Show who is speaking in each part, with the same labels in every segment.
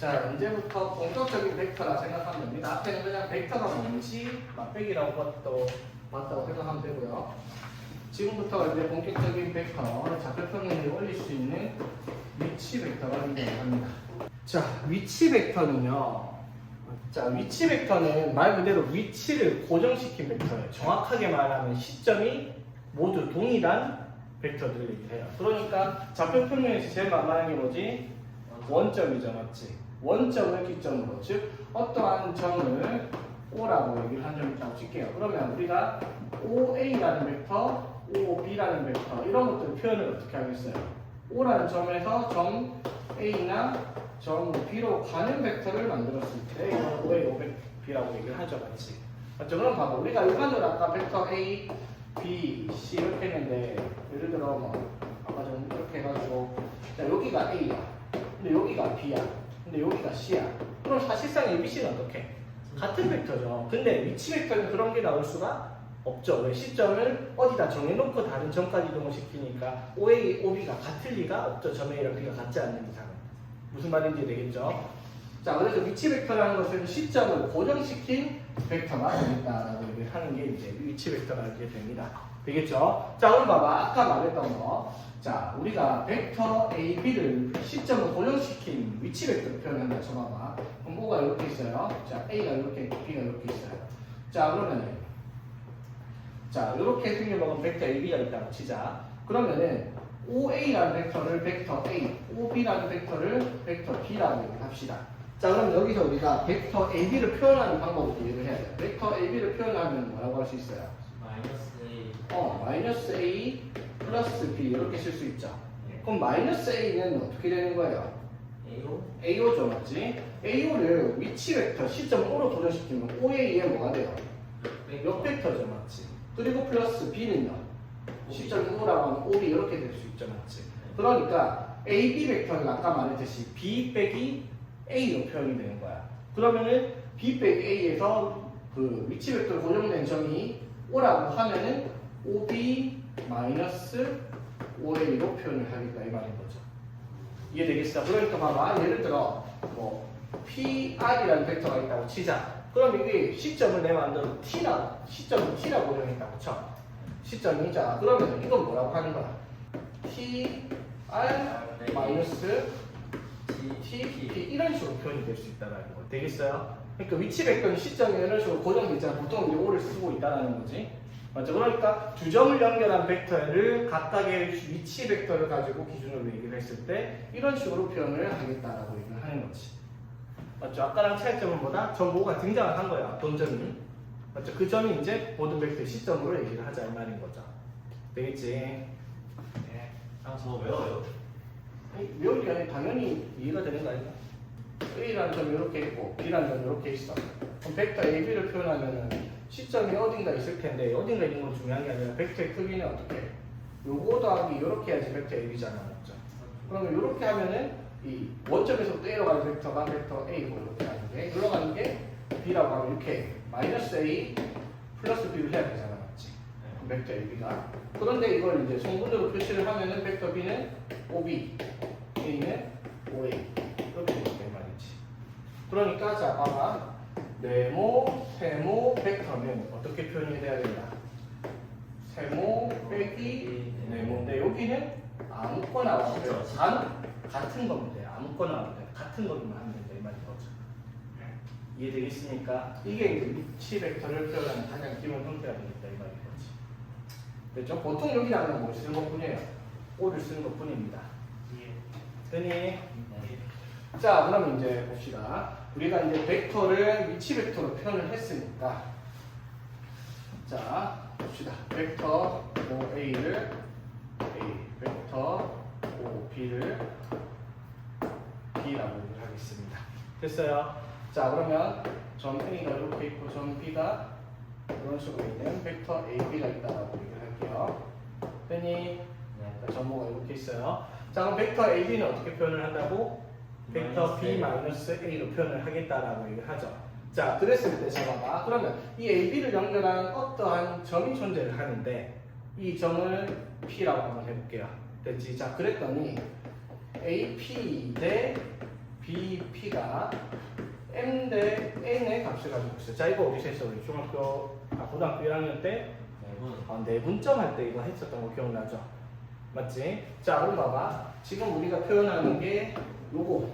Speaker 1: 자, 이제부터 본격적인 벡터라 생각하면 됩니다. 앞에는 그냥 벡터가 뭔지 맛배기라고 봤다고 생각하면 되고요. 지금부터 이제 본격적인 벡터, 좌표평면에 올릴 수 있는 위치 벡터가 등장합니다. 자, 위치 벡터는요. 자, 위치 벡터는 말 그대로 위치를 고정시킨 벡터예요. 정확하게 말하면 시점이 모두 동일한 벡터들을 얘기해요. 그러니까 좌표평면에서 제일 만만한 게 뭐지? 원점이죠, 맞지? 원점을 기점으로, 즉 어떠한 점을 O라고 얘기를 한 점이 있다고 칠게요. 그러면 우리가 OA라는 벡터, OB라는 벡터 이런 것들을 표현을 어떻게 하겠어요? O라는 점에서 점 A나 점 B로 가는 벡터를 만들었을 때 이걸 OA, OB라고 얘기를 하죠, 맞지? 맞죠? 그럼 봐봐, 우리가 일반적으로 아까 벡터 A, B, C 이렇게 했는데 예를 들어 뭐 아까 좀 이렇게 해가지고 자, 여기가 A야, 근데 여기가 B야, 근데 여기가 C야. 그럼 사실상 ABC는 어떻게? 같은 벡터죠. 근데 위치 벡터는 그런 게 나올 수가 없죠. 왜? 시점을 어디다 정해놓고 다른 점까지 이동을 시키니까 OA, OB가 같을 리가 없죠. 점 A랑 B가 같지 않는 이상은. 무슨 말인지 되겠죠? 자, 그래서 위치 벡터라는 것은 시점을 고정시킨 벡터가 되겠다라고 얘기를 하는 게 이제 위치 벡터가 이렇게 됩니다. 되겠죠? 자, 그럼 봐봐. 아까 말했던 거. 자, 우리가 벡터 A, B를 시점을 고정시킨 위치 벡터를 표현한다 쳐봐봐. 그럼 O가 이렇게 있어요. 자, A가 이렇게 있고 B가 이렇게 있어요. 자, 그러면은 자, 이렇게 생겨먹은 벡터 A, B가 있다고 치자. 그러면은 OA라는 벡터를 벡터 A, OB라는 벡터를 벡터 B라고 합시다. 자, 그럼 여기서 우리가 벡터 AB를 표현하는 방법을 이해를 해야 돼요. 벡터 AB를 표현하면 뭐라고 할 수 있어요? 마이너스 A 플러스 B 이렇게 쓸 수 있죠. 그럼 마이너스 A는 어떻게 되는 거예요? AO죠, 맞지? AO를 위치 벡터 시점 O로 도전시키면 OA에 뭐가 돼요? 역 벡터죠, 맞지? 그리고 플러스 B는요? 시점 O라고 하면 OB 이렇게 될 수 있죠, 맞지? 그러니까 AB 벡터는 아까 말했듯이 B 빼기 A로 표현이 되는 거야. 그러면은 B 빼기 A에서 그 위치 벡터 고정된 점이 O라고 하면은 OB 마이너스 OA로 표현을 하겠다 이 말인 거죠. 이해되겠어? 그러니까 봐봐. 예를 들어 뭐 PR이라는 벡터가 있다고 치자. 그럼 이게 시점을 내 만들어 시점을 T라고 고정했다고 쳐. 시점이 자 그러면 이건 뭐라고 하는 거야? TR 마이너스 TP 이런 식으로 표현이 될 수 있다는 거 되겠어요? 그러니까 위치 벡터는 시점이 이런 식으로 고정돼 있잖아. 보통 이제 O를 쓰고 있다는 거지. 맞죠? 그러니까 두 점을 연결한 벡터를 각각의 위치 벡터를 가지고 기준으로 얘기를 했을 때 이런 식으로 표현을 하겠다라고 얘기를 하는 거지. 맞죠? 아까랑 차이점은 뭐다? 점 5가 등장을 한 거야. 본점이. 맞죠? 그 점이 이제 모든 벡터의 시점으로 얘기를 하자 이 말인 거죠. 되겠지? 네.
Speaker 2: 저 외워요.
Speaker 1: 외울 게 아니라 당연히 이해가 되는 거 아닌가? A라는 점이 이렇게 있고 B라는 점이 이렇게 있어. 그럼 벡터 AB를 표현하면은 시점이 어딘가 있을 텐데 어딘가 있는 건 중요한 게 아니라 벡터의 크기는 어떻게 해? 요거 더하기 이렇게 해야지 벡터 AB잖아, 맞죠? 그러면 이렇게 하면은 이 원점에서부터 A로 가는 벡터가 벡터 A고 이렇게 하는데 흘러가는 게 B라고 하면 이렇게 마이너스 A 플러스 B를 해야 되잖아, 맞지? 벡터 AB가. 그런데 이걸 이제 성분으로 표시를 하면은 벡터 B는 OB, A는 OA 이렇게 되는 말이지. 그러니까 자 봐봐. 네모, 세모, 벡터는 어떻게 표현이 돼야 된다? 세모 빼기 네모인데 여기는 아무거나 와도 돼요. 같은 거면 돼요. 아무거나 와도 돼요. 같은 것만 하면 된다 이 말인 거죠. 이해되겠습니까? 이게 이제 위치 벡터를 표현하는 가장 기본 형태가 되겠다 이 말인 거지. 그렇죠? 보통 여기는 뭘 쓰는 것 뿐이에요. O를 쓰는 것 뿐입니다. 되니? 자, 그럼 이제 봅시다. 우리가 이제 벡터를 위치 벡터로 표현을 했으니까 자, 봅시다. 벡터 OA를 A, 벡터 OB를 B라고 얘기를 하겠습니다. 됐어요? 자, 그러면 점 A가 이렇게 있고 점 B가 이런 식으로 있는 벡터 AB가 있다라고 얘기를 할게요. 됐니? 자, 점호가 이렇게 있어요. 자, 그럼 벡터 AB는 어떻게 표현을 한다고? 벡터 B-A로 표현을 하겠다라고 얘기를 하죠. 자, 그랬을 때 잡아봐. 그러면 이 AB를 연결한 어떠한 점이 존재를 하는데 이 점을 P라고 한번 해볼게요. 됐지? 자, 그랬더니 AP 대 BP가 M 대 N의 값을 가지고 있어요. 자, 이거 어디서 했어? 우리 고등학교 1학년 때 내분점 할 때 이거 했었던 거 기억나죠? 맞지? 자, 그럼 봐봐. 지금 우리가 표현하는 게 요거.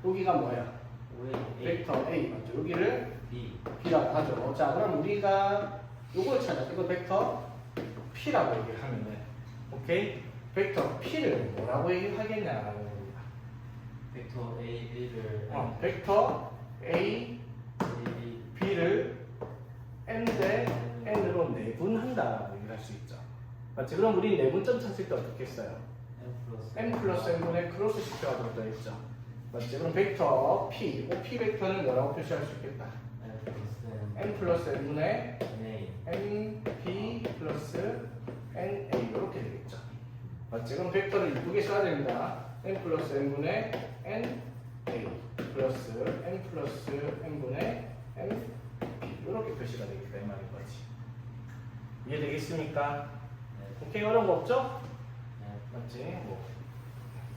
Speaker 1: 여기가 뭐야? 벡터 A 맞죠? 여기를 B라고 하죠. 자, 그럼 우리가 요걸 찾아. 이거 벡터 P라고 얘기를 하면은, 오케이? 벡터 P를 뭐라고 얘기하겠냐라는 겁니다.
Speaker 2: 벡터 A, B를
Speaker 1: 벡터 A, B를 M 대 N으로 내분한다라고 얘기를 할 수 있죠. 맞지? 그럼 우리 내분점 찾을 때 어떻게 했어요? M 플러스 N분의 크로스 시켜가지고 되어 있죠. 맞지? 그럼 벡터 P, P 벡터는 뭐라고 표시할 수 있겠다? M 플러스 N분의 N, P 플러스 N, A 이렇게 되겠죠. 맞지? 그럼 벡터를 이쁘게 써야 됩니다. N 플러스 N분의 N, A 플러스 N 플러스 N분의 N, P 이렇게 표시가 되겠다 이 말인 거지. 이해되겠습니까? 오케이, 어려운 거 없죠? 맞지? 뭐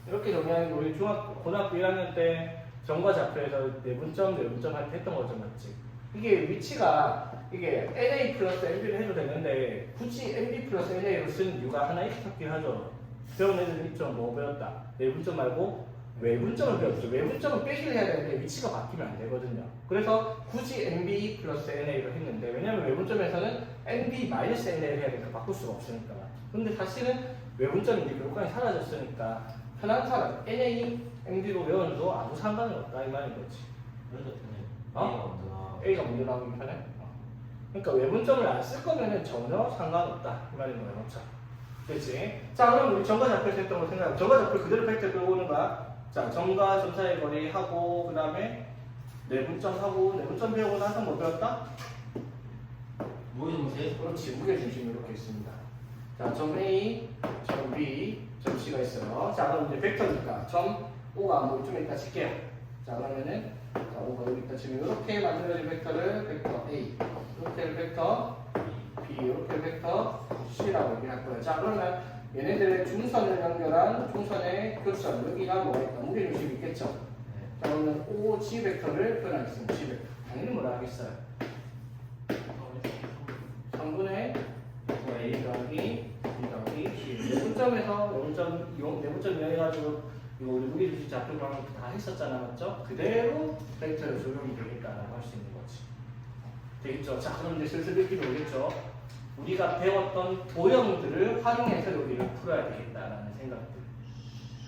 Speaker 1: 이렇게 정리하는 게 우리 고등학교 1학년 때 정과 좌표에서 내분점 할 때 했던 거죠, 맞지? 이게 위치가 이게 NA 플러스 NB를 해도 되는데 굳이 NB 플러스 NA로 쓴 이유가 하나 있었긴 하죠. 배운 애들 있죠? 뭐 배웠다? 내분점 말고 외분점을 배웠죠. 외분점은 빼기를 해야 되는데 위치가 바뀌면 안 되거든요. 그래서 굳이 NB 플러스 NA로 했는데 왜냐면 외분점에서는 NB 마이너스 NA를 해야 되니까 바꿀 수가 없으니까. 근데 사실은 외분점이 이제 교육관이 사라졌으니까 편한 사람 NA, NB로 외워도 아무 상관이 없다 이 말인 거지. A가 먼저 나오기 편해. 그러니까 외분점을 안 쓸 거면은 전혀 상관없다 이 말인 거예요. 그렇죠? 됐지? 자, 그럼 우리 점과 좌표에서 했던 거 생각해. 점과 좌표 그대로 팩트 끌고 오는 거야. 자, 점과 점 사이의 거리 하고 그 다음에 내분점 하고 내분점 배우고 나서 뭐 배웠다?
Speaker 2: 무게중심?
Speaker 1: 그렇지, 무게중심이 이렇게 있습니다. 자, 점 A, 점 B, 점 C가 있어요. 자, 그럼 이제 벡터니까 점 O가 뭐 좀 이따 칠게요. 자, 그러면은 자, O가 여기 있다 치면 이렇게 만들어진 벡터를 벡터 A, 이렇게 벡터 B, 이렇게 벡터 C라고 얘기할 거예요. 자, 그러면 얘네들의 중선을 연결한 중선의 교점 여기가 뭐가 있다? 무게중심이 있겠죠. 자, 그러면 OG 벡터를 표현하겠습니다. G 벡터. 당연히 뭐라 하겠어요? 3분의 A 더하기 B 더하기 C. 내분점에서 내분점 이용해가지고 이거 우리 무게중심 좌표랑 다 했었잖아, 맞죠? 그대로 벡터에 적용이 되겠다라고 할 수 있는 거지. 되겠죠? 자, 그럼 이제 슬슬 느낌이 오겠죠? 우리가 배웠던 도형들을 활용해서 여기를 풀어야 되겠다라는 생각들.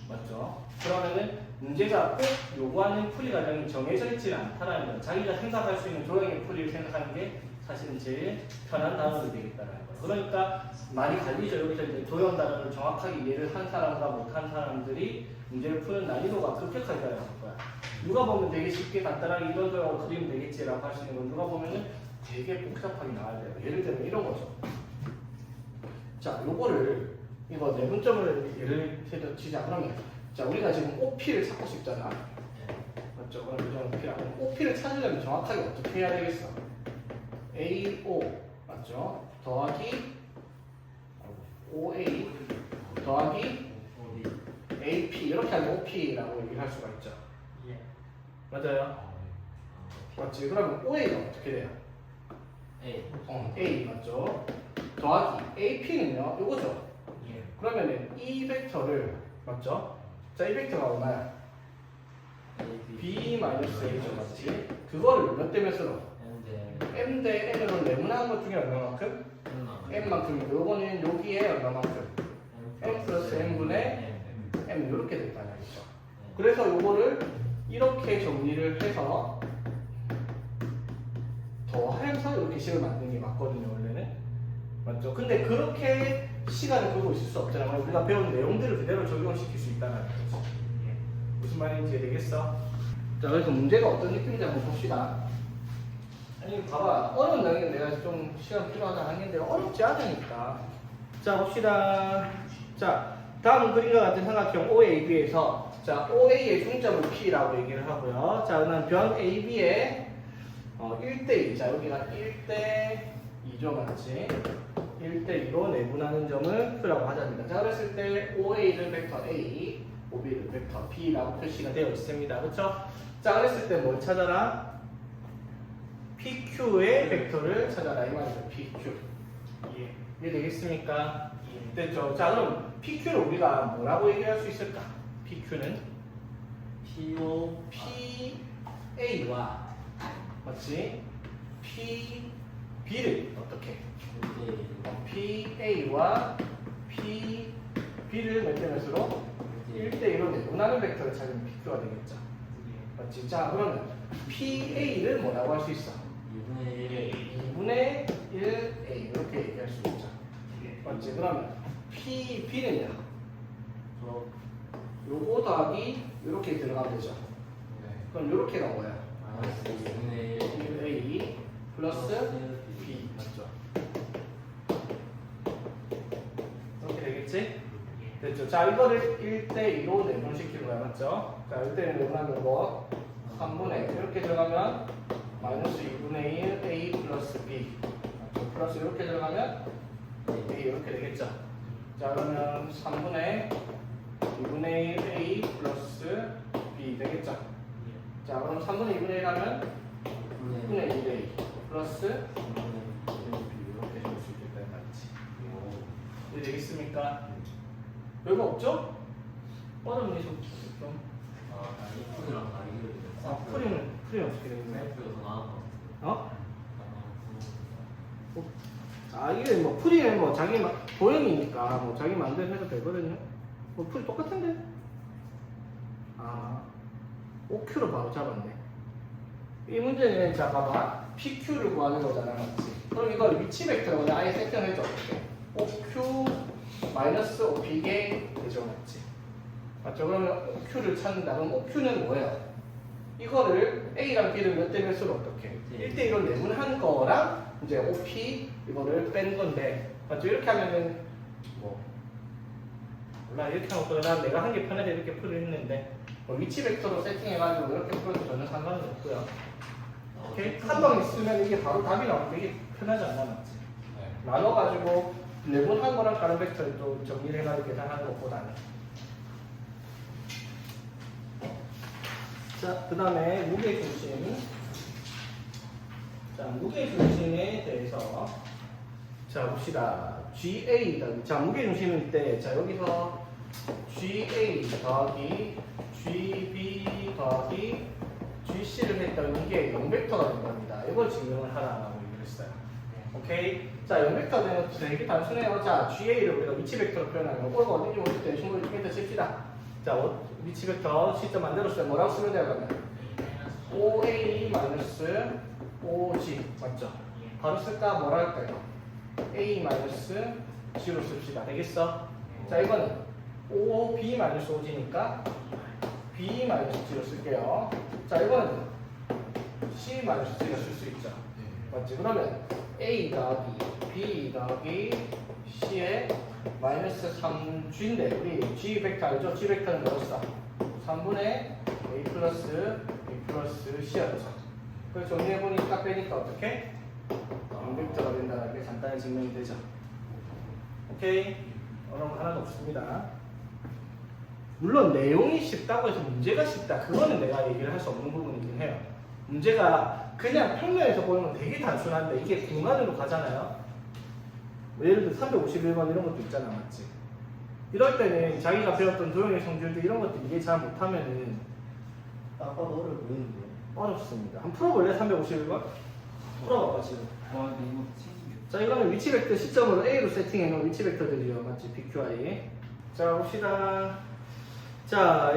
Speaker 1: 맞죠? 그러면은 문제가 꼭 요구하는 풀이 과정이 정해져 있지는 않다라는 거예요. 자기가 생각할 수 있는 도형의 풀이를 생각하는 게 사실은 제일 편한 단어가 되겠다라는 거예요. 그러니까 많이 갈리죠. 여기서 이제 도형 단어를 정확하게 이해를 한 사람과 못한 사람들이 문제를 푸는 난이도가 급격하게 달라질 거야. 누가 보면 되게 쉽게 간단하게 이런 도형으로 그리면 되겠지라고 할 수 있는 건 누가 보면은 되게 복잡하게 나와야 돼요. 예를 들면 이런 거죠. 자, 요거를 이거 내분점을 예를 치자. 그러면 자, 우리가 지금 OP를 찾고 싶잖아. 맞죠? 그럼 요즘 OP라고. OP를 찾으려면 정확하게 어떻게 해야 되겠어? AO 맞죠? 더하기 OA 더하기 AP 이렇게 하면 OP라고 얘기를 할 수가 있죠. 맞아요? 맞지? 그러면 OA가 어떻게 돼요? A 맞죠? 더하기 AP는요, 요거죠? 그러면은 이 벡터를 맞죠? 자, 이 벡터가 얼마야? B-A죠, 맞지? 그거를 몇 대 몇으로? M 대 N으로 내분한 것 중에 얼마만큼? M만큼이고 요거는 여기에 얼마만큼? M 플러스 N분의 M 이렇게 됐다 말이죠. 그래서 요거를 이렇게 정리를 해서 더하면서 이렇게 식을 만드는 게 맞거든요, 원래는. 맞죠? 근데 그렇게 시간을 끌고 있을 수 없잖아요. 우리가 배운 내용들을 그대로 적용시킬 수 있다는 거죠. 무슨 말인지 되겠어? 자, 그래서 문제가 어떤 느낌인지 한번 봅시다. 아니, 봐봐. 어려운 내용은 내가 좀 시간 필요하다 하는데 어렵지 않으니까. 자, 봅시다. 자, 다음 그림과 같은 삼각형 OAB에서 자, OA의 중점을 P라고 얘기를 하고요. 자, 그다음 변 AB의 1대2. 자, 여기가 1대2죠, 맞지? 1대2로 내분하는 점을 Q라고 하자입니다. 자, 그랬을 때 OA를 벡터 A, OB를 벡터 B라고 표시가 되어 있습니다. 그렇죠? 자, 그랬을 때 뭘 찾아라? PQ의 벡터를 찾아라 이 말이죠. PQ.
Speaker 2: 예.
Speaker 1: 이해되겠습니까?
Speaker 2: 예.
Speaker 1: 됐죠? 자, 그럼 PQ를 우리가 뭐라고 얘기할 수 있을까? PQ는
Speaker 2: PO
Speaker 1: PA와 맞지? PB를 어떻게? PA와 PB를 몇 대 몇으로? 1대1로 내분하는 벡터를 찾으면 PQ가 되겠죠. 맞지? 자, 그러면 PA를 뭐라고 할 수 있어? 2분의 1A 이렇게 얘기할 수 있죠. 맞지? 그러면 PB는요? 요거 더하기 이렇게 들어가면 되죠. 그럼 이렇게가 뭐야? 1A 플러스 B 맞죠? 이렇게 되겠지? 됐죠? 자, 이거를 1대2로 내분시키는 거야, 맞죠? 자, 1대1로 내분하는 거 3분의 이렇게 들어가면 마이너스 2분의 1 A 플러스 B 맞죠? 플러스 이렇게 들어가면 A 이렇게 되겠죠? 자, 그러면 3분의 2분의 1 A 플러스 B 되겠죠? 자, 그럼 3분의 2분의 1 하면 2분의 1 A 플러스 이렇게 줄 수 있겠다는 말이지. 이해 되겠습니까? 별거 없죠? 어려운 게 좀. 풀이는 어떻게 되겠네? 어? 이게 뭐 풀이는 뭐 자기 도형이니까 뭐 자기 마음대로 해도 되거든요. 뭐 풀이 똑같은데? OQ로 바로 잡았네. 이 문제는 자 봐봐. PQ를 구하는 거잖아, 맞지? 그럼 이걸 위치 벡터로 그냥 아예 세팅을 해줘. OQ 마이너스 OP게 되죠, 맞지? 맞죠? 그러면 OQ를 찾는다. 그럼 OQ는 뭐예요? 이거를 A랑 B를 몇 대 몇으로 어떻게? 1대1로 내분한 거랑 이제 OP 이거를 뺀 건데, 맞죠? 이렇게 하면은 뭐 몰라, 이렇게 하고 그러나 내가 한 게 편해서 이렇게 풀을 했는데 뭐 위치 벡터로 세팅해가지고 이렇게 풀어도 전혀 상관은 없고요. 오케이? 한 방 있으면 이게 바로 답이 나오는데 이게 편하지 않나, 맞지? 나눠가지고 내분한 거랑 다른 벡터를 또 정리를 해가지고 계산하는 것보다는. 자, 그 다음에 무게중심. 자, 무게중심에 대해서 자, 봅시다. GA 자, 무게중심일 때 자, 여기서 GA 더하기 GB 더하기 GC를 했던 이게 0벡터가 된 겁니다. 이걸 증명을 하라고 얘기를 했어요. 오케이? 자, 0벡터는 되게 단순해요. 자, GA를 우리가 위치 벡터로 표현하면 꼴가 어딘지 모를 때 신고를 좀 이따 칩시다. 자, 위치 벡터 시점 만들었어요. 뭐라고 쓰면 돼요, 그러면? OA 마이너스 OG 맞죠? 바로 쓸까? 뭐라 할까요? A 마이너스 G로 씁시다. 되겠어? 자, 이거는 OB 마이너스 OG니까 B 마이너스 G로 쓸게요. 자, 이거는 C 마이너스 G로 쓸 수 있죠. 맞지? 그러면 A 더하기 B 더하기 C에 마이너스 3G인데 우리 G 벡터 알죠? G 벡터는 뭐였어? 3분의 A 플러스 B 플러스 C였죠. 그래서 정리해보니까 빼니까 어떻게? 0벡터가 된다는 게 간단히 증명이 되죠. 오케이? 어려운 거 하나도 없습니다. 물론 내용이 쉽다고 해서 문제가 쉽다. 그거는 내가 얘기를 할 수 없는 부분이긴 해요. 문제가 그냥 평면에서 보면 되게 단순한데 이게 공간으로 가잖아요. 뭐 예를 들어 351번 이런 것도 있잖아, 맞지? 이럴 때는 자기가 배웠던 도형의 성질들 이런 것들 이해 잘 못하면은
Speaker 2: 아빠도 어려워 보이는데요?
Speaker 1: 어렵습니다. 한번 풀어볼래? 351번? 풀어봐봐 지금.
Speaker 2: 근데 이거
Speaker 1: 자, 이거는 위치 벡터 시점으로 A로 세팅해 놓은 위치 벡터들이죠, 맞지? PQI. 자, 봅시다. 자,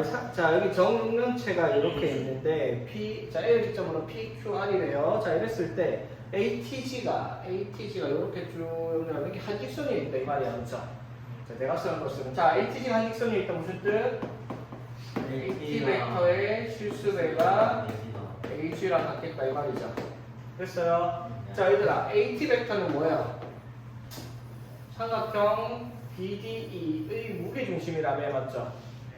Speaker 1: 여기 정면체가 이렇게 있는데 자, A 시점으로 PQR이래요. 자, 이랬을 때 ATG가 이렇게 쭉 연결하는 게 한직선이 있다 이 말이야, 그렇죠? 자, 대각선을 봤으면 자, ATG가 한직선이 있다 무슨 뜻? AT 벡터의 실수배가 AG랑 같겠다 이 말이죠. 됐어요? 자, 얘들아, AT 벡터는 뭐야? 삼각형 BDE의 무게중심이라며, 맞죠?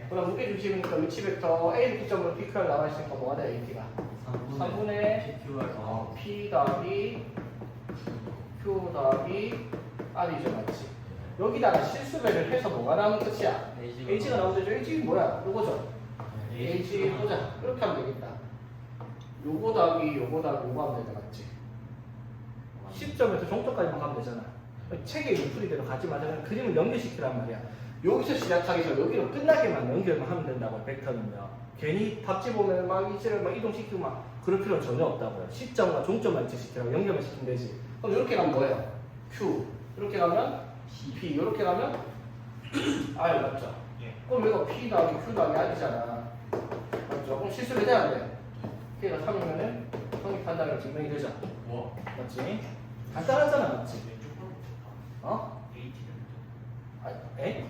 Speaker 1: 그럼 무게중심이니까 위치 벡터 A 기점으로 PQR 나와 있으니까 뭐가 돼, AT가? 3분의 P 더하기 Q 더하기 R이죠, 맞지? 여기다가 실수배를 해서 뭐가 나오면 끝이야? H가 나오면 되죠. H가 뭐야? 요거죠. H 보자. 이렇게 하면 되겠다. 요거 더하기 요거 더하기 요거 하면 되잖아. 맞지? 시점에서 종점까지만 가면 되잖아. 책의 유풀이대로 가지 마자. 그냥 그림을 연결시키란 말이야. 여기서 시작하기서 여기로 끝나게만 연결만 하면 된다고요. 벡터는요. 괜히 답지 보면 막 이치를 막 이동시키고 막 그럴 필요는 전혀 없다고요. 시점과 종점만 이치시키라고 연결만 시키면 되지. 그럼 이렇게 가면 뭐예요? Q. 이렇게 가면 P. 이렇게 가면 R 맞죠? 그럼 이거 P 더하기 Q 더하기 R이잖아. 맞죠? 그럼 실수를 해야 안 돼. K가 3이면은 성립한다는 증명이 되죠. 맞지? 간단하잖아, 맞지? 어? 에?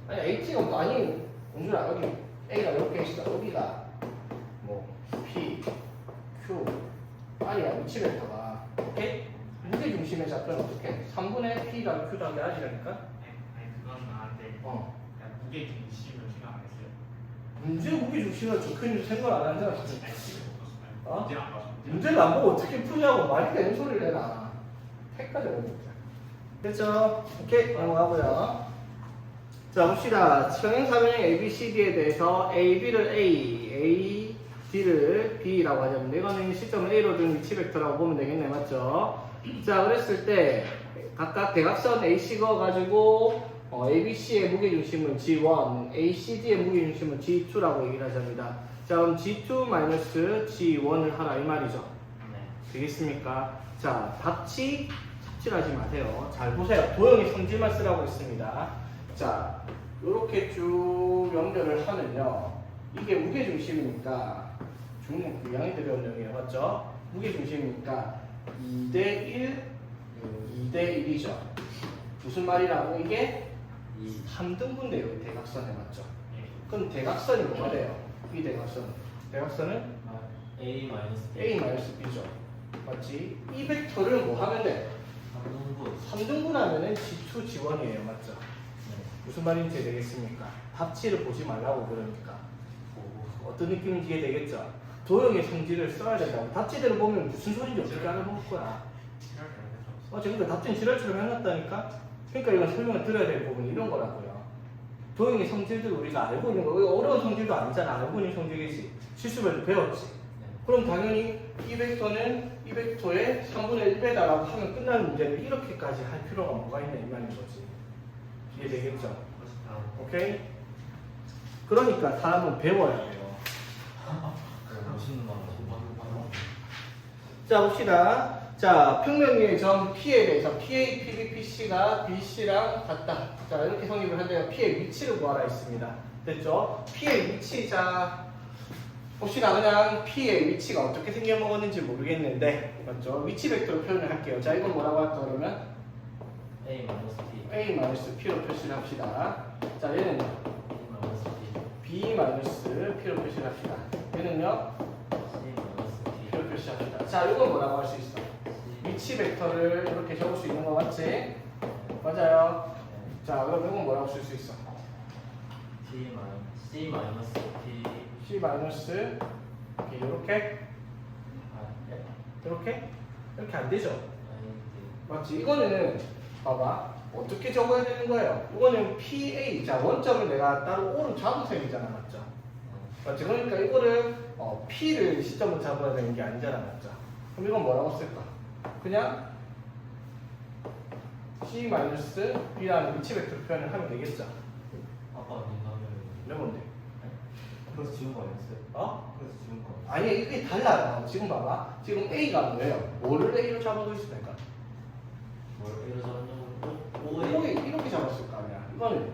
Speaker 1: 아니 H가 아니 공주라 여기 A가 이렇게 있어. 여기가 뭐 P, Q, R이야 위치 벡터가. 오케이? 무게 중심의 좌표는 어떻게? 3분의 P랑 Q랑 R이라니까?
Speaker 3: 무게 중심을 생각 안 했어요.
Speaker 1: 문제 무게 중심을 적혀있는 생각 안 하잖아. 어?
Speaker 3: 문제 안 봤어요.
Speaker 1: 문제를 안 보고 어떻게 푸냐고 말이 되는 소리를 해라. 택까지 오는 거야. 됐죠? 오케이, 넘어가고요. 자, 봅시다. 평행사변형 ABCD에 대해서 AB를 A, D를 B라고 하자면 이거는 시점을 A로 둔 위치 벡터라고 보면 되겠네. 맞죠? 자, 그랬을 때 각각 대각선 AC 그어가지고 ABC의 무게중심은 G1, ACD의 무게중심은 G2라고 얘기를 하자입니다. 자, 그럼 G2-G1을 하라 이 말이죠. 되겠습니까? 자, 삽질하지 마세요. 잘 보세요. 도형의 성질만 쓰라고 했습니다. 자, 이렇게 쭉 연결을 하면요. 이게 무게중심이니까 중국 부양이 들어온 영이에요. 맞죠? 무게중심이니까 2대1, 2대1이죠. 무슨 말이라고? 이게 3등분 돼요. 이 대각선에 맞죠? 그럼 대각선이 뭐가 돼요? 이 대각선은 A-B죠. 맞지? 이 벡터를 뭐 하면 돼? 3등분 하면은 G2, G1이에요. 맞죠? 무슨 말인지 되겠습니까? 답지를 보지 말라고 그러니까. 어떤 느낌인지 이해되겠죠? 도형의 성질을 써야 된다고. 답지대로 보면 무슨 소리인지 어떻게 알아볼 거야? 그러니까 답지는 지랄처럼 해놨다니까? 그러니까 이건 설명을 들어야 될 부분이 이런 거라고요. 도형의 성질들 우리가 알고 있는 거. 어려운 성질도 아니잖아. 알고 있는 성질이지. 실수배도 배웠지. 그럼 당연히 이 벡터는 이 벡터의 3분의 1배다라고 하면 끝나는 문제를 이렇게까지 할 필요가 뭐가 있냐 이 말인 거지. 이해되겠죠? 오케이? 그러니까 사람은 배워야 돼요. 자, 봅시다. 자, 평면 위의 점 P에 대해서 PA, PB, PC가 BC랑 같다. 자, 이렇게 성립을 한대요. P의 위치를 구하라 했습니다. 됐죠? P의 위치, 자, 봅시다. 그냥 P의 위치가 어떻게 생겨먹었는지 모르겠는데, 맞죠? 위치 벡터로 표현을 할게요. 자, 이건 뭐라고 할까, 그러면? A-P로 표시를 합시다. 자, 얘는 B-P로 표시를 합시다. 얘는요? P로 표시합시다. 자, 이건 뭐라고 할 수 있어? 위치 벡터를 이렇게 적을 수 있는 거 맞지? 맞아요. 자, 그럼 이건 뭐라고 쓸 수 있어? C- 이렇게? 이렇게 안 되죠? 맞지? 이거는 봐봐. 어떻게 적어야 되는 거예요? 이거는 PA. 자, 원점을 내가 따로 O로 잡은 셈이잖아. 맞죠? 맞지? 그러니까 이거를 P를 시점으로 잡아야 되는 게 아니잖아. 맞죠? 그럼 이건 뭐라고 쓸까? 그냥 C-B라는 위치 벡터 표현을 하면 되겠죠? 몇 번데?
Speaker 2: 그래서 지운 거 아니었어요?
Speaker 1: 어?
Speaker 2: 그래서 지운 거
Speaker 1: 아니, 이게 달라요. 지금 봐봐. 지금 A가 뭐예요? 뭐를 A로 잡아둘 수 있을까? O에 이렇게 잡았을 거 아니야. 이거는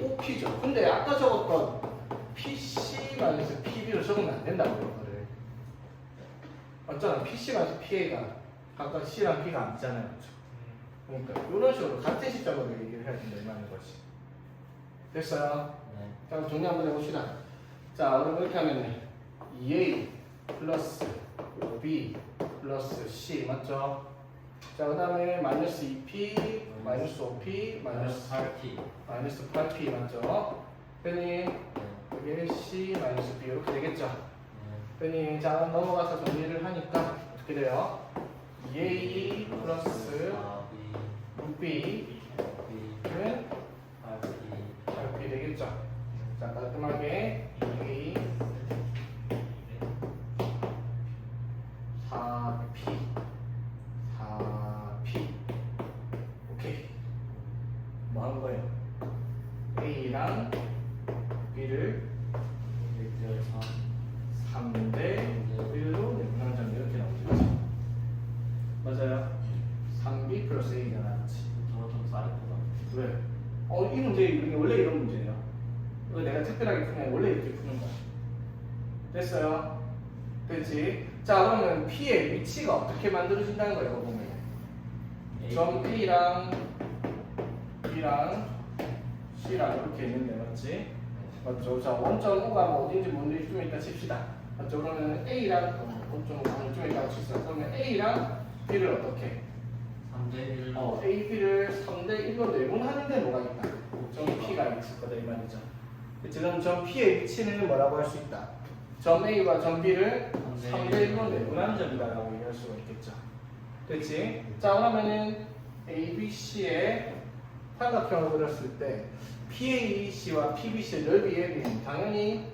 Speaker 1: OP죠. 근데 아까 적었던 PC-PB로 적으면 안 된다고, 이거를. 맞잖아. PC-PA가 각각 C랑 B가 아니잖아요. 그렇죠? 그러니까 이런 식으로 같은 시점으로 얘기를 해야 된다, 이 말인 거지. 됐어요? 자, 그럼 정리 한번 해봅시다. 자, 그럼 이렇게 하면 2A 플러스 5B 플러스 C 맞죠? 자, 그 다음에 마이너스 2P 마이너스 5P 마이너스 8P 맞죠? 그러니 여기 C 마이너스 B 이렇게 되겠죠? 그러니 자, 넘어가서 정리를 하니까 어떻게 돼요? 2A 플러스 6B 는 8p 되겠죠. 자, 깔끔하게 2a 4p 4p 오케이. 뭐 하는 거예요? a랑 b를 3대 1로 내분하자면 이렇게 나오겠죠. 맞아요. 3b 플러스 a잖아. 그렇지.
Speaker 2: 좀 쌀거다.
Speaker 1: 왜? 이 문제 이게 원래 이런 문제예요. 이거 내가 특별하게 푸면 원래 이렇게 푸는 거야. 됐어요? 됐지? 자, 그러면 P의 위치가 어떻게 만들어진다는 거예요, 이거 보면. 점 A랑 B랑 C랑 이렇게 있는데, 맞지? 맞죠? 자, 원점 O가 뭐 어딘지 뭔지 좀 이따 칩시다. 맞죠? 그러면 A랑, 원점 O는 좀 이따 칩시다. 그러면 A랑 B를 어떻게?
Speaker 2: 3대1.
Speaker 1: A, B를 3대 1로 내분하는데 뭐가 있다? 점 P가 있을 거다 이 말이죠. 지금 점 P의 위치는 뭐라고 할 수 있다? 점 A와 점 B를 3대 1로 내분하는 점이다라고 얘기할 수가 있겠죠. 됐지? 자, 그러면은 A, B, C의 삼각형을 그렸을 때 PAC와 PBC의 넓이의 비는 당연히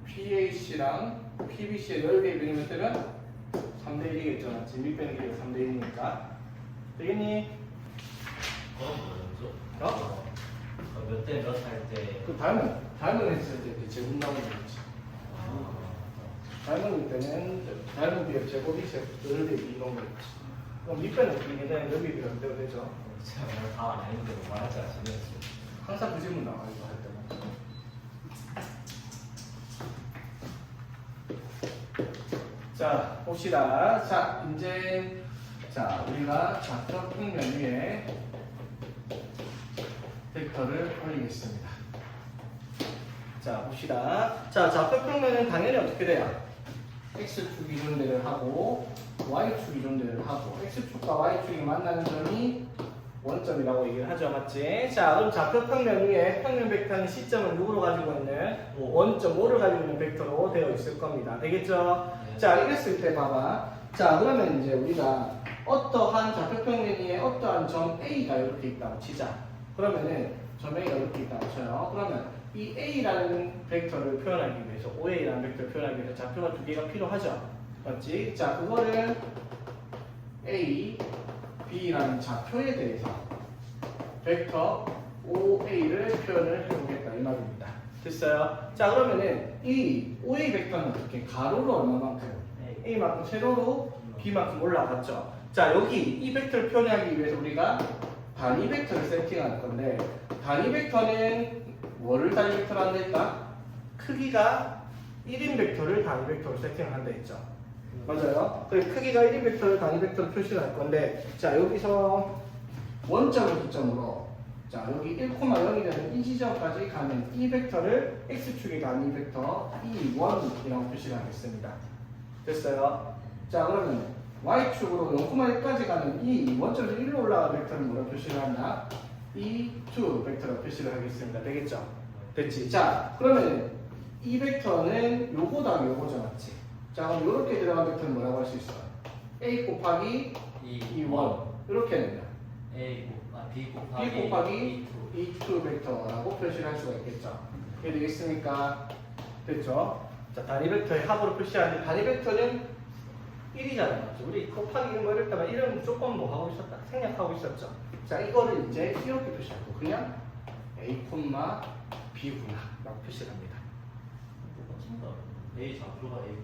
Speaker 1: PAC랑 PBC의 넓이의 비는 몇 대면 3대 1이겠죠. 맞지? 밑 빼는 길이가 3대 1이니까. 되겠니? 어?
Speaker 2: 몇 대 몇 할 때.
Speaker 1: 그 닮은 했을 때 제곱 나오는 거지. 닮은 때는 닮은 비의 제곱이 넓이 비 이런 거겠지. 그럼 밑변은 비게 되는 넓이 비가 그대로 되죠.
Speaker 2: 제가 오늘 다안 했는데 뭐 말할지 아시겠어요?
Speaker 1: 항상 그 질문 나와 이거 할 때는. 자 봅시다. 자 이제 우리가 좌표 평면 위에 벡터를 올리겠습니다. 자 봅시다. 자 좌표 평면은 당연히 어떻게 돼요? x축 이존대를 하고 y축 이존대를 하고 x축과 y축이 만나는 점이 원점이라고 얘기를 하죠. 맞지? 자 그럼 좌표 평면 위에 평면 벡터는 시점을 누구로 가지고 있는? 원점 5를 가지고 있는 벡터로 되어 있을 겁니다. 되겠죠?
Speaker 2: 네.
Speaker 1: 자 이랬을 때 봐봐. 자 그러면 이제 우리가 어떠한 좌표평면 위에 어떠한 점 A가 이렇게 있다고 치자. 그러면은 점 A가 이렇게 있다고 쳐요. 그러면 이 A라는 벡터를 표현하기 위해서 OA라는 벡터를 표현하기 위해서 좌표가 두 개가 필요하죠. 맞지? 자 그거를 A, B라는 좌표에 대해서 벡터 OA를 표현을 해보겠다 이 말입니다. 됐어요? 자 그러면은 이 OA 벡터는 어떻게 가로로 얼마만큼? A만큼 세로로 B만큼 올라갔죠. 자 여기 이 벡터를 표현하기 위해서 우리가 단위 벡터를 세팅할 건데 단위 벡터는 뭐를 단위 벡터로 한다 했다? 크기가 1인 벡터를 단위 벡터로 세팅한다 했죠. 맞아요. 그 크기가 1인 벡터를 단위 벡터로 표시할 건데 자 여기서 원점을 기점으로 자 여기 1,0이 되는 이 지점까지 가는 이 벡터를 x축의 단위 벡터 E1이라고 표시를 하겠습니다. 됐어요? 자 그러면 y축으로 0,1까지 가는 이 원점에서 1로 올라가는 벡터는 뭐라고 표시를 하나? E2 벡터로 표시를 하겠습니다. 되겠죠? 됐지? 자 그러면 이 벡터는 요거 더하기 요거죠. 맞지? 자 그럼 요렇게 들어간 벡터는 뭐라고 할 수 있어? A 곱하기 E1 이렇게 됩니다.
Speaker 2: B
Speaker 1: B 곱하기 E2 벡터라고 표시를 할 수가 있겠죠. 이해 되겠습니까? 됐죠? 자 단위 벡터의 합으로 표시하는데 단위 벡터는 1이잖아요. 맞죠? 우리 곱하기 뭐 이랬다가 1은 무조건 뭐 하고 있었다? 생략하고 있었죠. 자 이거를 이제 이렇게 표시하고 그냥 A, B구나 라고 표시를 합니다.
Speaker 2: A 좌표가 A,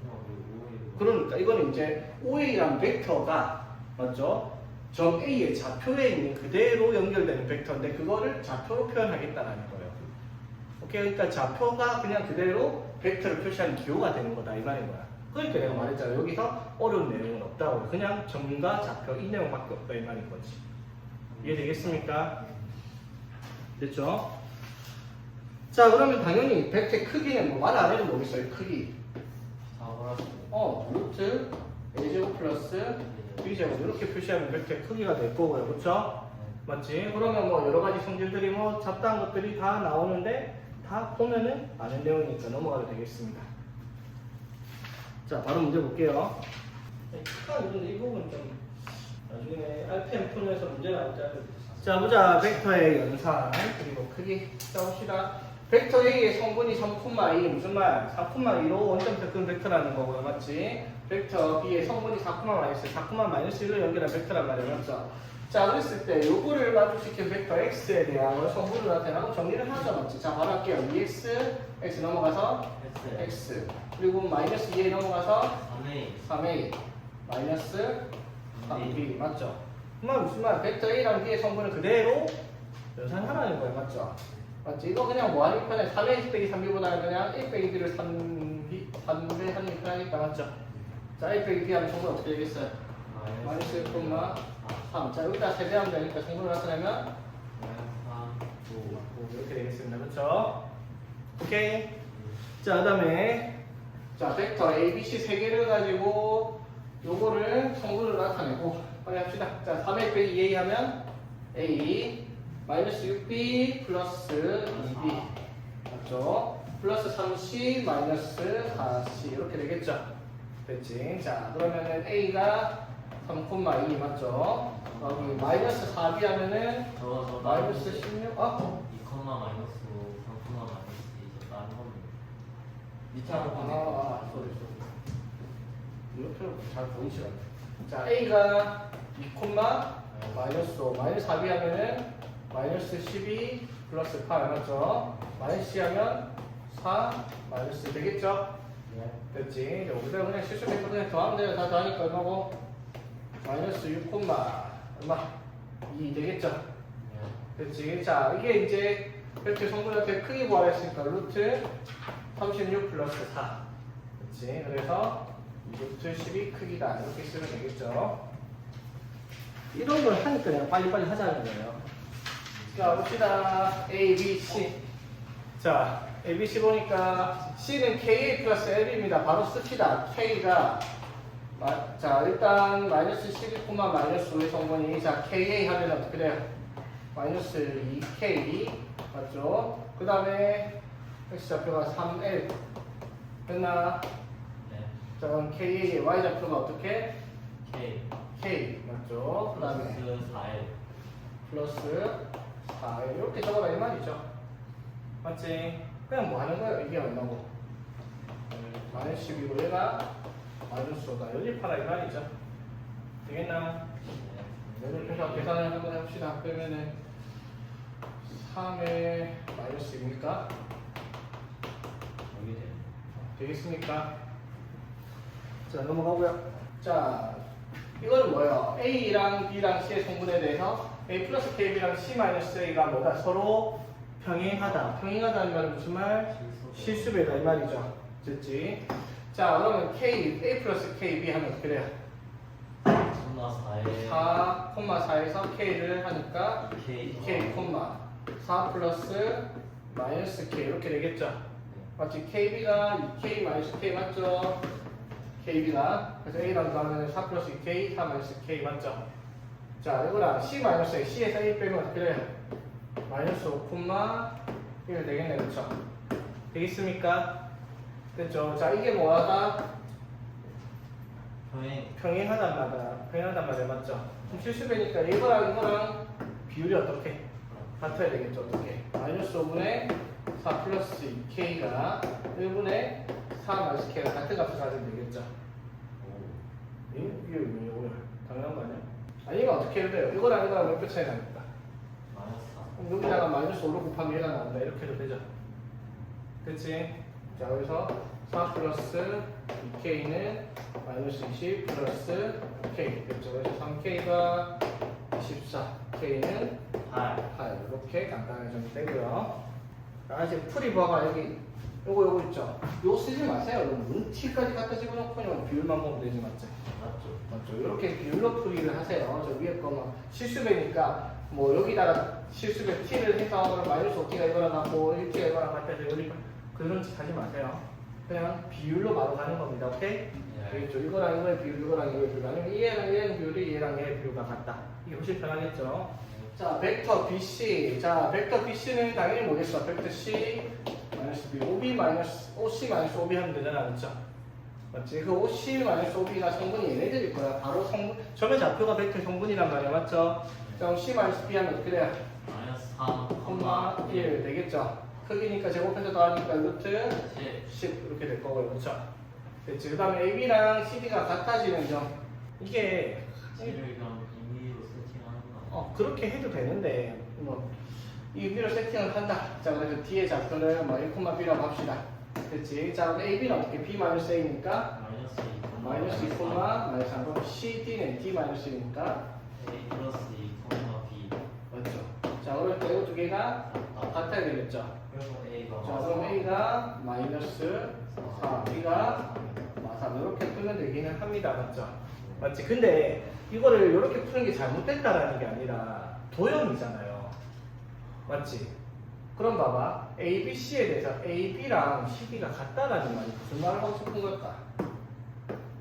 Speaker 1: 그러니까 이거는 이제 OA라는 벡터가 맞죠? 점 A의 좌표에 있는 그대로 연결되는 벡터인데 그거를 좌표로 표현하겠다는 거예요. 오케이, 그러니까 좌표가 그냥 그대로 벡터를 표시하는 기호가 되는 거다 이 말인 거야. 그러니까 내가 말했잖아. 여기서 어려운 내용은 없다고. 그냥 점과 좌표 이 내용밖에 없다 이 말인 거지. 이해되겠습니까? 됐죠? 자 그러면 당연히 벡터의 크기는 뭐 말 안 해도 모르겠어요. 크기. 루트 A제곱 플러스 B제곱 이렇게 표시하면 벡터의 크기가 될 거고요. 그렇죠? 맞지? 그러면 뭐 여러 가지 성질들이 뭐 잡다한 것들이 다 나오는데 다 보면은 아는 내용이니까 넘어가도 되겠습니다. 자 바로 문제 볼게요. 이 부분 좀 나중에 RPM 푸면서 문제 나올 때 알려드렸어요. 자 보자. 벡터의 연산 그리고 크기. 자 봅시다. 벡터 A의 성분이 3,2 무슨 말? 4,2로 원점부터 끈 벡터라는 거고요, 맞지? 벡터 B의 성분이 4,-1로 연결한 벡터란 말이야, 맞죠? 자 그랬을 때 요거를 마주시킨 벡터 X에 대한 성분을 나타내고 정리를 하죠, 맞지? 자 바로 할게요. EX, X 넘어가서 X 그리고 마이너스 2A 넘어가서 3A 마이너스 3B 맞죠? 무슨 말? 벡터 A랑 B의 성분을 그대로 연산하라는 거예요, 맞죠? 맞지? 이거 그냥 뭐 하는 편에 3A 빼기 3B보다는 그냥 1 빼기 B를 3배 하는 게 편하니까, 맞죠? 자 1 빼기 B 하면 성분 어떻게 되겠어요? 마이너스 1,3. 자 여기다 세배하면 되니까 성분을 나타내면 5 이렇게 되겠습니다, 그렇죠? 오케이. 자 그다음에 자 벡터 A, B, C 세 개를 가지고 요거를 성분을 나타내고 빨리 합시다. 자 3A 빼기 2A 하면 A 마이너스 6B 플러스 2B 맞죠? 플러스 3C 마이너스 4C 이렇게 되겠죠? 됐지? 자 그러면은 A가 3,2 맞죠? 여기 마이너스 4B 하면은 마이너스 16
Speaker 2: 마이너스 3, 마이너스 2 다른 겁니다. 밑에 한번
Speaker 1: 소리 이렇게 잘 보이시죠? 자 A가 2, 마이너스 5 마이너스 4B 하면은 마이너스 12 플러스 8 맞죠? 마이너스 C 하면 4 마이너스 되겠죠? 됐지? 여기다 그냥 실수했고 그냥 더하면 돼요. 다 더하니까 얼마고? 마이너스 6, 얼마? 2 되겠죠? 됐지? 자 이게 이제 벡터 성분한테 크기 구하랬으니까 루트 36 플러스 4 됐지? 그래서 루트 12 크기다 이렇게 쓰면 되겠죠? 이런 걸 하니까 그냥 빨리빨리 하자는 거예요. 자 봅시다. A, B, C. 자 A, B, C 보니까 C는 KA 플러스 LB입니다. 바로 씁시다. K가 자 일단 마이너스 12, 마이너스 5의 성분이 자 KA 하면 어떻게 돼요? 마이너스 2K 맞죠? 그 다음에 X좌표가 3L 됐나? 자 그럼 KA의 Y좌표가 어떻게? K 맞죠? 그 다음에 플러스 4L 이렇게 적어라 이 말이죠. 맞지? 그냥 뭐 하는 거예요? 이게 얼마고? 마이너스 12고 얘가 마이너스 5다 연립하라 이 말이죠. 되겠나? 연립해서 계산을 한번 해봅시다. 그러면은 3의 마이너스 2입니까? 되겠습니까? 자 넘어가고요. 자 이거는 뭐예요? A랑 B랑 C의 성분에 대해서 A 플러스 K, B랑 C 마이너스 A가 뭐다? 서로 평행하다. 평행하다는 말은 무슨 말? 실수배다 이 말이죠. 됐지? 자 그러면 K, A 플러스 K, B 하면 어떻게 돼요? 4,4에서 K를 하니까 K, 4 플러스 마이너스 K 이렇게 되겠죠? 맞지? KB가 2K 마이너스 K 맞죠? KB가 그래서 A랑 더하면 4 플러스 2K, 4 마이너스 K 맞죠? 자 이거랑 C 마이너스 A, C에서 A 빼면 어떻게 돼요? 마이너스 5, 1 되겠네 그렇죠? 되겠습니까? 됐죠? 자 이게 뭐하다? 평행하단 말이야 맞죠? 그럼 실수배니까 이거랑 비율이 어떻게? 같아야 되겠죠 어떻게? 마이너스 5분의 4 플러스 2K가 1분의 4 마이너스 K가 같은 값을 가지면 되겠죠? 이게 뭐야? 당연한 거 아니야? 아니 이거 어떻게 해도 돼요? 이거랑 몇 배 차이 나니까 그럼 여기다가 마이너스 5로 곱하면 얘가 나온다 이렇게 해도 되죠? 그치? 자 여기서 4 플러스 2K는 마이너스 20 플러스 K 됐죠? 그래서 3K가 24 K는 8 이렇게 간단하게 정리되고요. 자 이제 풀이 봐봐 여기 요거 있죠? 요거 쓰지 마세요. 여러분 문티까지 갖다 집어넣고 그냥 비율만 보면 되지 맞죠? 맞죠? 이렇게 비율로 풀이를 하세요. 저 위에 거만 실수배니까 뭐 여기다가 실수배 t를 해서 마이너스 5t가 이거랑 같고 1t가 이거랑 같아서 여기 그런 짓 하지 마세요. 그냥 비율로 바로 가는 겁니다. 오케이? 알겠죠? 이거랑 이거의 비율, 이거랑 이거의 비율 아니면 얘랑 비율이 얘랑 얘의 비율과 같다. 이게 훨씬 편하겠죠? 자, 벡터 BC. 자, 벡터 BC는 당연히 뭐겠어? 벡터 C 마이너스 B, OB 마이너스 OC 마이너스 OB 하면 되잖아, 그렇죠? 맞지? 그 OC 마이너스 OB가 성분이 얘네들일 거야. 바로 성분. 처음에 좌표가 벡터 성분이란 말이야, 맞죠? 그럼 C 마이너스 B 하면 어떻게 돼요?
Speaker 2: 마이너스 3,
Speaker 1: 1 되겠죠? 크기니까 제곱해서 더하니까 루트
Speaker 2: 10.
Speaker 1: 10 이렇게 될 거고요. 그렇죠? 됐지? 그 다음에 AB랑 CD가 같아지는 점. 이게
Speaker 2: G를 그럼 임의로 세팅하는 거
Speaker 1: 그렇게 해도 되는데 뭐 임의로 세팅을 한다. 자 그래서 D의 좌표를 뭐 1,B라고 합시다. 됐지? 자 그럼 AB는 어떻게 B-A니까
Speaker 2: 마이너스 2,
Speaker 1: -2, 마이너스 3. 그럼 CD는 D-1이니까
Speaker 2: A 플러스 2, B.
Speaker 1: 맞죠? 자 그럴 때 이거 두 개가 같아야 되겠죠?
Speaker 2: 그리고 A가
Speaker 1: 자 그럼 A가 마이너스 4, B가 3 이렇게 풀면 되기는 합니다. 맞죠? 맞지? 근데 이거를 이렇게 푸는 게 잘못됐다라는 게 아니라 도형이잖아요. 맞지? 그럼 봐봐. A, B, C에 대해서 A, B랑 CD가 같다라는 말이 무슨 말을 하고 싶은 걸까?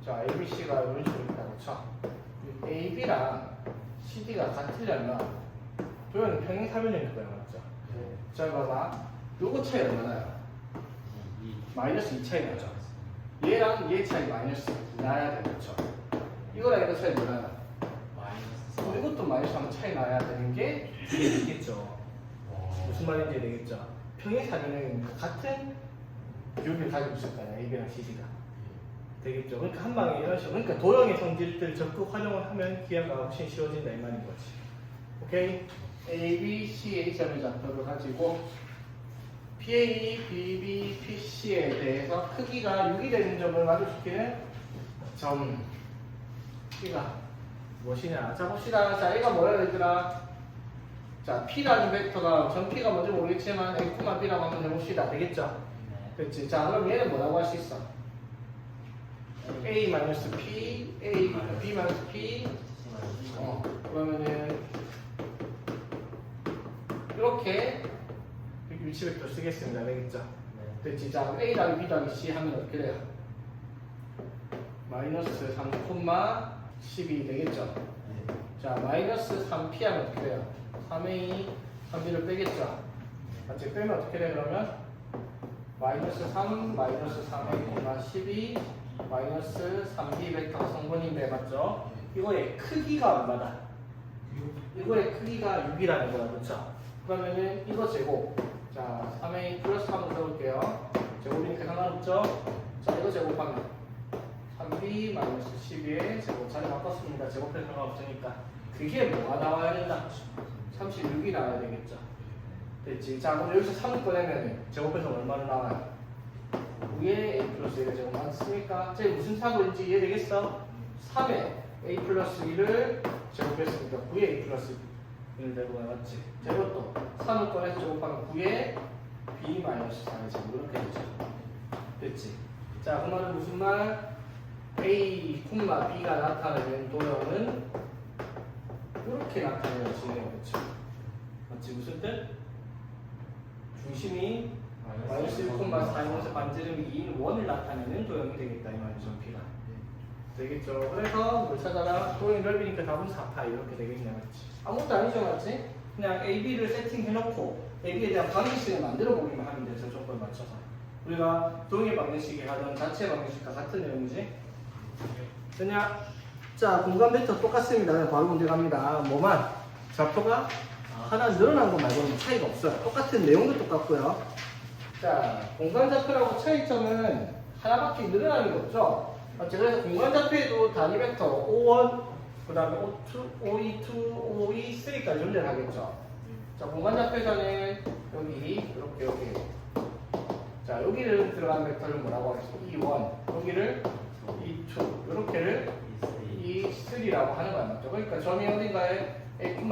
Speaker 1: 자, A, B, C가 이런 식으로 있다고 쳐. A, B랑 CD가 같으려면 도형이 평행사변일 거야. 맞죠? 자, 봐봐. 요거 차이 얼마나요? 마이너스 2 차이 나죠? 얘랑 얘 차이 마이너스 나야 되겠죠? 이거랑 이거 차이 뭐나요?
Speaker 2: 마이너스
Speaker 1: 이것도 마이너스 하면 차이 나야 되는 게 되겠죠. 무슨 말인지 되겠죠? 평행사변은 같은 비율을 가지고 있을 거예요. AB랑 CD가. 되겠죠? 그러니까 한 방에 이런 식으로. 그러니까 도형의 성질들 적극 활용을 하면 기하가 훨씬 쉬워진다 이 말인 거지. 오케이? A, B, C의 점의 좌표를 가지고 PA, BB, PC에 대해서 크기가 6이 되는 점을 마주시키는 점. P가 무엇이냐? 자, 봅시다. 자, A가 뭐라 얘들아? 자, P라는 벡터가 전 P가 뭔지 모르겠지만 A, B라고 한번 해봅시다. 되겠죠? 그렇지. 자, 그럼 얘는 뭐라고 할 수 있어? A-P, A, B-P. 그러면은 이렇게 위치 벡터 쓰겠습니다. 되겠죠? 됐지? 자, A 더하기 B 더하기 C 하면 어떻게 돼요? 마이너스 3, 12 되겠죠? 자, 마이너스 3P 하면 어떻게 돼요? 3A, 3B를 빼겠죠? 맞지? 빼면 어떻게 돼, 그러면? 마이너스 3, 마이너스 3A, 12, 마이너스 3B 벡터가 성분인데, 맞죠? 이거의 크기가 얼마다? 이거의 크기가 6이라는 거야, 그렇죠? 그러면은 이거 제곱. 자, 3A 플러스 3을 써볼게요. 제곱이니까 상관없죠? 자, 이거 제곱하면 3B 마이너스 12에 제곱 자리 바꿨습니다. 제곱할 상관없으니까. 그게 뭐가 나와야 된다? 36이 나와야 되겠죠? 됐지? 자, 그럼 여기서 3을 꺼내면 제곱해서 얼마나 나와요? 위에 A 플러스 1을 제곱 맞습니까? 제 무슨 사고인지 이해되겠어? 3에 A 플러스 1을 제곱했으니까 9에 A 플러스 1을 제곱해 맞지? 자, 이것도 3을 꺼내서 제곱하면 9에 B 마이너스 4의 제곱 이렇게 되죠. 됐지? 자, 그 말은 무슨 말? A, B가 나타내는 도형은 이렇게 나타내지네요. 그렇죠? 맞지? 무슨 뜻? 중심이 마이너스 1,4이면서 반지름이 2인 원을 나타내는 도형이 되겠다 이 말이죠. P가 되겠죠. 그래서 뭘 찾아라? 도형이 넓이니까 답은 4파 이렇게 되겠네. 맞지? 아무것도 아니죠. 맞지? 그냥 AB를 세팅해놓고 AB에 대한 방정식을 만들어 보기만 하면 되죠. 조건을 맞춰서 우리가 도형의 방정식이 하던 자체 방정식과 같은 내용이지. 됐냐? 자, 공간 벡터 똑같습니다. 그냥 바로 문제 갑니다. 뭐만? 좌표가 하나 늘어난 것 말고는 차이가 없어요. 똑같은 내용도 똑같고요. 자, 공간 좌표라고 차이점은 하나밖에 늘어나는 게 없죠. 그래서 공간 좌표에도 단위 벡터 O1, 그 다음에 O2, OE2, OE3까지 존재하겠죠. 자, 공간 좌표에서는 여기, 이렇게, 여기. 자, 여기를 들어간 벡터를 뭐라고 하겠습니까? E1, 여기를 E2, 이렇게를 E3라고 하는 거야, 맞죠? 그러니까 점이 어딘가에 A, B,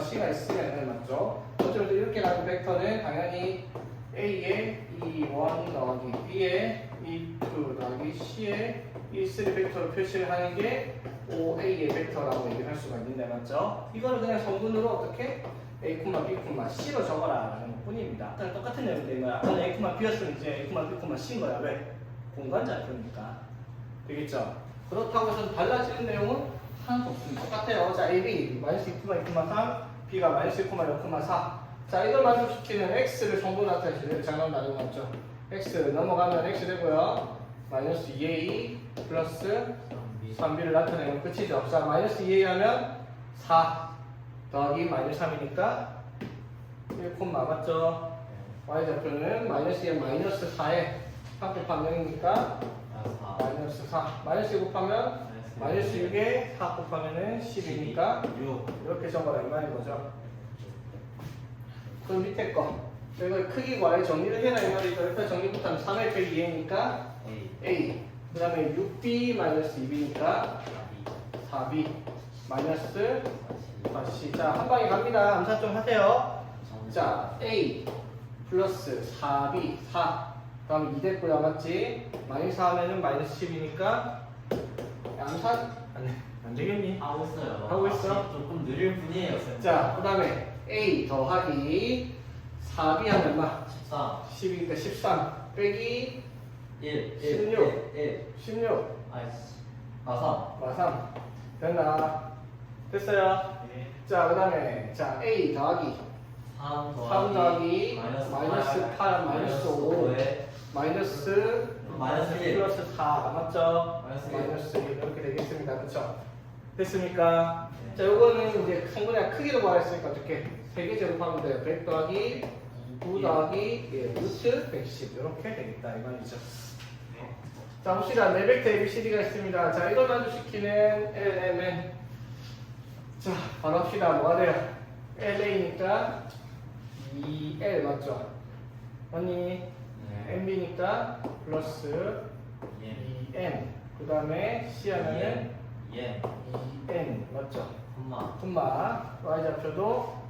Speaker 1: C가 있으면 맞죠? 어쨌든 이렇게 가는 벡터는 당연히 A에 E1 더하기 B에 E2 더하기 C에 E3 벡터로 표시를 하는 게 OA의 벡터라고 얘기할 수가 있는데 맞죠? 이거를 그냥 성분으로 어떻게 A, B, C로 적어라 라는 것 뿐입니다. 아까는 똑같은 내용인데 이거야. 아까는 A, B였으면 이제 A, B, C인 거야. 왜? 공간 좌표니까. 되겠죠? 그렇다고 해서 달라지는 내용은 하나도 없습니다. 똑같아요. 자, AB 마이너스 2,2,3 B가 마이너스 1,0,4 자, 이걸 만족시키는 X를 성분 나타내시는 장난 나누고 맞죠? X 넘어가면 X 되고요. 마이너스 2A 플러스 3B를 나타내면 끝이죠. 자, 마이너스 2A 하면 4 더하기 마이너스 3이니까 1 콤마 맞죠? y좌표는 마이너스 2에 마이너스 4에 3 곱하면 0이니까 마이너스 4 마이너스 2 곱하면 마이너스 6에 4 곱하면 10이니까
Speaker 2: 6
Speaker 1: 이렇게 적어라 이 말인 거죠. 그 밑에 거 이거 크기 과에 정리를 해라 이 말이죠. 일단 정리부터 하면 3a 빼기 2a니까
Speaker 2: A
Speaker 1: a 그 다음에 6b 마이너스 2b니까 4b 마이너스 4c. 자 한방에 갑니다. 암산 좀 하세요. 자 a 플러스 4b 4 다음 2 됐고요 맞지? 마이너스 하면은 마이너스 10이니까 암산 안 되겠니?
Speaker 2: 하고 있어요.
Speaker 1: 하고 있어?
Speaker 2: 조금 느릴 뿐이에요. 쌤.
Speaker 1: 자 그 다음에 a 더하기 4b 하면 얼마?
Speaker 2: 13
Speaker 1: 10이니까 13 빼기
Speaker 2: 1
Speaker 1: 16.
Speaker 2: 1
Speaker 1: 16
Speaker 2: 아이씨 아
Speaker 1: 3 됐나? 됐어요?
Speaker 3: 네.
Speaker 1: 자 그 다음에 자 a 더하기
Speaker 2: 3
Speaker 1: 3 더하기 마이너스 8 마이너스 5
Speaker 2: 5에
Speaker 1: 마이너스
Speaker 2: 마이너스 1
Speaker 1: 플러스 4 맞죠?
Speaker 2: 마이너스 1
Speaker 1: 마이너스 1 이렇게 되겠습니다. 그쵸? 됐습니까?
Speaker 2: 네.
Speaker 1: 자 요거는 이제 성분의 크기로 구했으니까 어떻게 3개 제곱하면 돼요. 100 더하기 9 더하기 루트 110 이렇게 되겠다 이 말이죠. 자 봅시다. 네벡터 ABCD가 있습니다. 자 이걸 만족시키는 LMN 자 바로 합시다. 뭐가 돼요? LA니까 2L 맞죠? 맞니?
Speaker 2: 네.
Speaker 1: MB니까 플러스
Speaker 2: 예
Speaker 1: 2N 그 다음에 C 하면은
Speaker 2: 예
Speaker 1: 2N 맞죠?
Speaker 2: 엄마
Speaker 1: 콤마 Y좌표도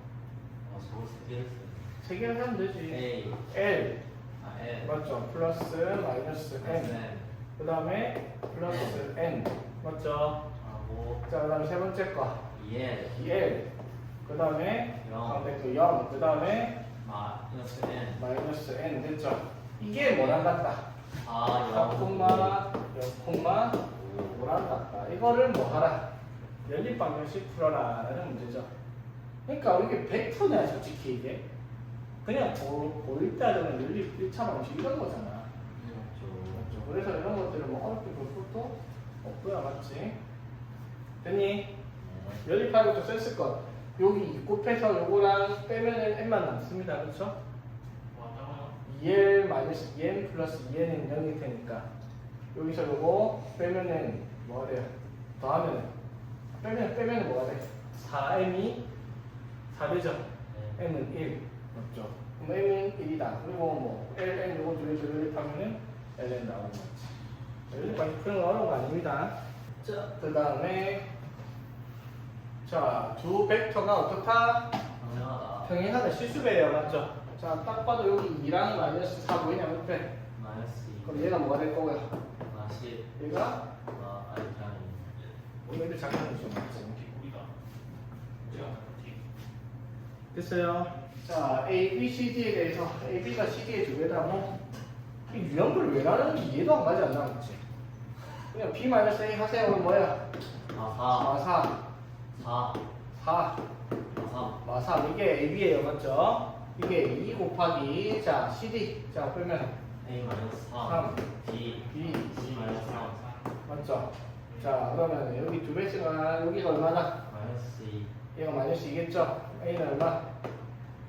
Speaker 2: 저거 세 개를 쓰네
Speaker 1: 3개를 하면 되지.
Speaker 2: A
Speaker 1: L
Speaker 2: 아 L
Speaker 1: 맞죠? 플러스 마이너스 N 그 다음에 플러스 N 맞죠?
Speaker 2: 하고
Speaker 1: 자 그 다음에 세 번째 거
Speaker 2: 예
Speaker 1: 2L 그 다음에
Speaker 2: 영.
Speaker 1: 가운데 또 0, 그 다음에
Speaker 2: 마이너스 N
Speaker 1: 마이너스 N 됐죠? 이게 뭐랑 같다? 4 콤마 0 콤마 5랑 같다. 이거를 뭐 하라? 연립방정식 풀어라 라는 문제죠. 그러니까 이게 벡터냐 솔직히 이게 그냥 보일 때 하자면 연립 1차 방식 이런 거잖아. 맞죠? 그래서 이런 것들을 뭐 어렵게 볼 것도 없고요 맞지? 됐니? 연립하는 것도 썼을 것. 여기 2 곱해서 요거랑 빼면은 n만 남습니다. 그렇죠?
Speaker 3: 맞아요.
Speaker 1: 2l 마이너스 2n 플러스 2n은 0일 테니까 여기서 요거 빼면은 뭐가 돼요? 더하면은 빼면은 뭐가 돼? 4m이 4되죠? n은 1 맞죠? 그럼 n은 1이다. 그리고 뭐 ln 요거 둘이서 연립하면은 ln 나오는 거지. 연립까지 푸는 건 어려운 거 아닙니다. 자, 그 다음에 자, 두 벡터가 어떻다?
Speaker 2: 당연하다
Speaker 1: 평행하다. 실수배예요. 맞죠? 자, 딱 봐도 여기 2랑 마이너스 4 보이냐? 옆에.
Speaker 2: 마이너스 2
Speaker 1: 그럼 얘가 뭐가 될 거고요?
Speaker 2: 마시
Speaker 1: 얘가
Speaker 2: 아니 그냥
Speaker 1: 오늘도 작년은 좀 맞지?
Speaker 3: 우리가 제가
Speaker 1: 됐어요. 자, A, B, C, D에 대해서 A, B가 C, D의 두 개다. 뭐, 이 유형들을 왜 나누는지 이해도 안 가지 않나? 그치? 그냥 B 마이너스 A 하세요. 그럼 뭐야?
Speaker 2: 아
Speaker 1: 4,
Speaker 2: 4
Speaker 1: 4,
Speaker 2: 3
Speaker 1: 3. 이게 AB예요. 맞죠? 이게 2 곱하기, 자, CD. 자, 빼면
Speaker 2: A 마이너스 3
Speaker 1: 3,
Speaker 2: B
Speaker 1: B.
Speaker 2: C 마이너스 3
Speaker 1: 맞죠? 자, 그러면 여기 두 배수가 여기가 얼마나?
Speaker 2: 마이너스 2
Speaker 1: 얘가 마이너스 2겠죠? A는 얼마?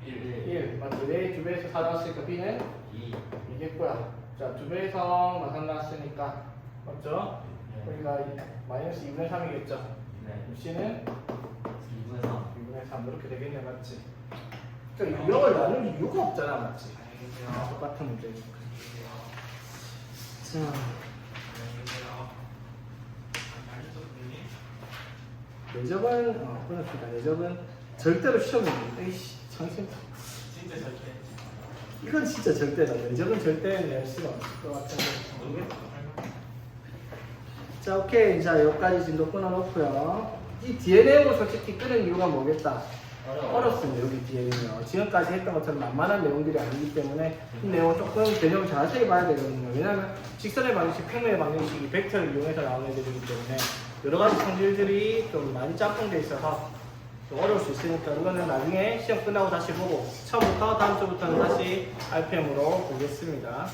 Speaker 2: 1
Speaker 1: 1. 맞죠? 내 두 배에서 4 나왔으니까 B는
Speaker 2: 2
Speaker 1: 2겠고요. 자, 두 배에서 마산 나왔으니까 맞죠? 여기가 마이너스 2분의 3이겠죠?
Speaker 2: 네
Speaker 1: C는
Speaker 2: 2분의 3
Speaker 1: 2분의 3 이렇게 되겠네. 맞지? 그러니까 유형을 나눌 이유가 없잖아. 맞지? 똑같은 문제죠. 자, 내적은 그렇습니다. 내적은 절대로 시험이 에이씨 정신.
Speaker 3: 진짜 절대
Speaker 1: 이건 진짜 절대다. 내적은 절대 낼 수가 없을 것 같은데. 자, 오케이. 자, 여기까지 진도 끊어놓고요. 이 뒤에 내용을 솔직히 끊은 이유가 뭐겠다? 어렵습니다. 여기 뒤에는요. 지금까지 했던 것처럼 만만한 내용들이 아니기 때문에 이 내용을 조금 개념을 자세히 봐야 되거든요. 왜냐하면 직선의 방정식, 평면의 방정식이 벡터를 이용해서 나오는 애들이기 때문에 여러 가지 성질들이 좀 많이 짬뽕돼 있어서 좀 어려울 수 있으니까 이거는 나중에 시험 끝나고 다시 보고 처음부터 다음 주부터는 다시 RPM으로 보겠습니다.